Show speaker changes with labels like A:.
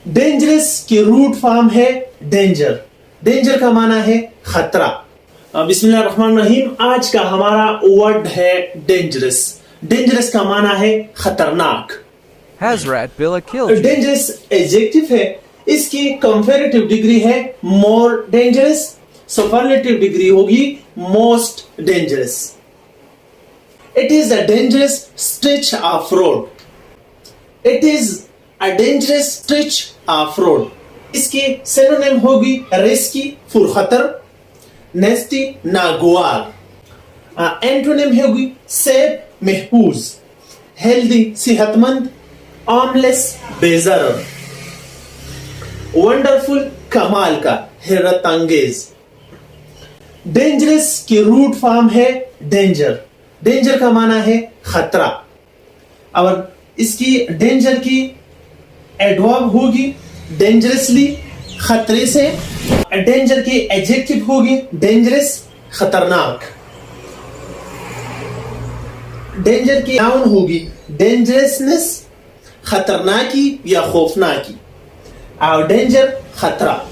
A: Dangerous की root form है danger. Danger का माना है खतरा। बिस्मिल्लाहिर्रहमानिर्रहीम। आज का हमारा वर्ड है डेंजरस। डेंजरस का माना है खतरनाक।
B: Hazrat Billah killed you.
A: Dangerous adjective है, इसकी कंपैरेटिव डिग्री है मोर डेंजरस, सुपरलेटिव डिग्री होगी most dangerous. It is a dangerous stretch of road. It is a dangerous stretch of road. इसकी सिनोनिम होगी रिस्की, पुरखतर, नेस्टी, नागवार। एंटोनिम होगी safe, महफूज, healthy, सेहतमंद, आर्मलेस, बेजर, वंडरफुल, कमाल का, हैरत अंगेज। डेंजरस की रूट फॉर्म है डेंजर। डेंजर का माना है खतरा। और इसकी डेंजर की एडवर्ब होगी डेंजरसली, खतरे से। डेंजर की एडजेक्टिव होगी डेंजरस, खतरनाक। डेंजर की नाउन होगी डेंजरसनेस, खतरनाकी या खौफनाकी। और डेंजर खतरा।